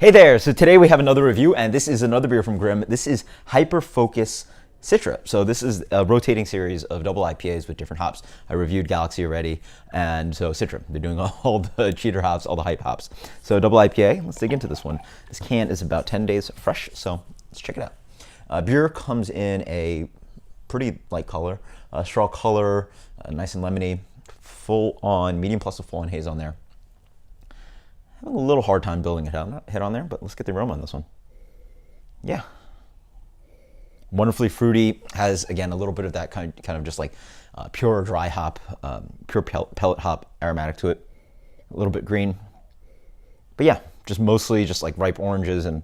Hey there, so today we have another review, and this is another beer from Grimm. This is Hyperfocus Citra. So this is a rotating series of double IPAs with different hops. I reviewed Galaxy already, and so Citra. They're doing all the cheater hops, all the hype hops. So double IPA, let's dig into this one. This can is about 10 days fresh, so let's check it out. Beer comes in a pretty light color, straw color, nice and lemony, full on, medium plus a full on haze on there. Having a little hard time building a head on there, but let's get the aroma on this one. Yeah. Wonderfully fruity, has, again, a little bit of that kind of just like pure dry hop, pure pellet hop aromatic to it. A little bit green. But yeah, just mostly just like ripe oranges and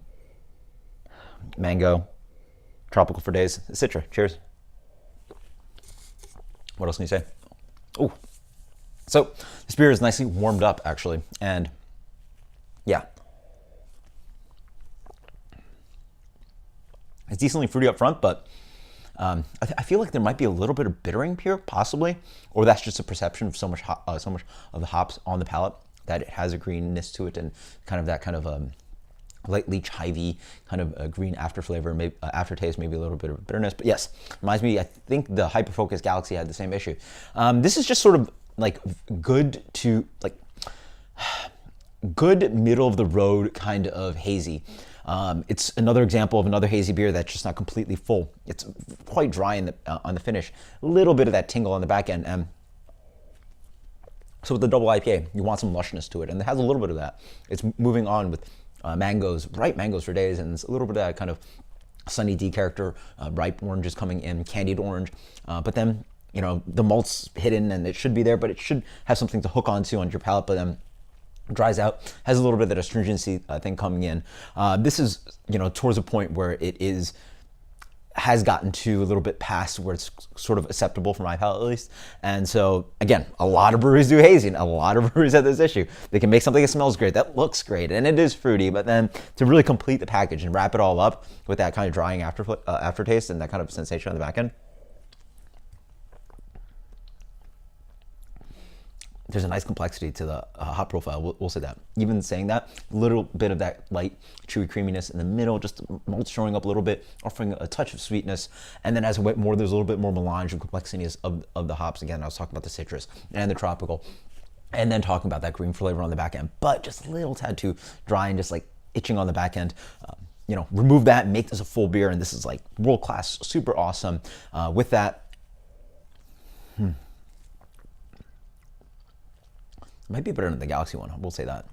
mango. Tropical for days. Citra, cheers. What else can you say? Oh, so this beer is nicely warmed up, actually, and yeah. It's decently fruity up front, but I feel like there might be a little bit of bittering here, possibly, or that's just a perception of so much of the hops on the palate that it has a greenness to it and kind of that kind of lightly chivy kind of a green after flavor, maybe aftertaste, maybe a little bit of bitterness. But yes, reminds me. I think the Hyperfocus Galaxy had the same issue. This is just sort of like good middle of the road kind of hazy. It's another example of another hazy beer that's just not completely full. It's quite dry in on the finish. A little bit of that tingle on the back end. So with the double IPA, you want some lushness to it, and it has a little bit of that. It's moving on with mangoes, ripe mangoes for days, and it's a little bit of that kind of Sunny D character, ripe oranges coming in, candied orange. But then, you know, the malt's hidden, and it should be there, but it should have something to hook onto on your palate, but then dries out, has a little bit of that astringency thing coming in. This is, you know, towards a point where it has gotten to a little bit past where it's sort of acceptable for my palate, at least. And so, again, a lot of breweries do hazing. A lot of breweries have this issue. They can make something that smells great, that looks great, and it is fruity, but then to really complete the package and wrap it all up with that kind of drying aftertaste and that kind of sensation on the back end, there's a nice complexity to the hop profile, we'll say that. Even saying that, a little bit of that light, chewy creaminess in the middle, just malt showing up a little bit, offering a touch of sweetness. And then as I went more, there's a little bit more melange and complexity of the hops. Again, I was talking about the citrus and the tropical, and then talking about that green flavor on the back end, but just a little tad too dry and just like itching on the back end. You know, remove that and make this a full beer, and this is like world-class, super awesome. With that, might be better than the Galaxy one, we'll say that.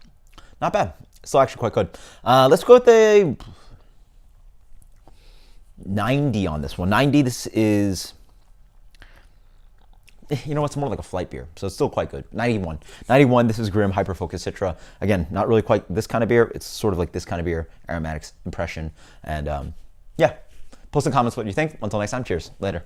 Not bad, still actually quite good. Let's go with the 90 on this one. 90, this is, you know, it's more like a flight beer, so it's still quite good. 91, this is Grimm Hyperfocus Citra. Again, not really quite this kind of beer, it's sort of like this kind of beer, aromatics, impression, and yeah. Post in comments what you think. Until next time, cheers, later.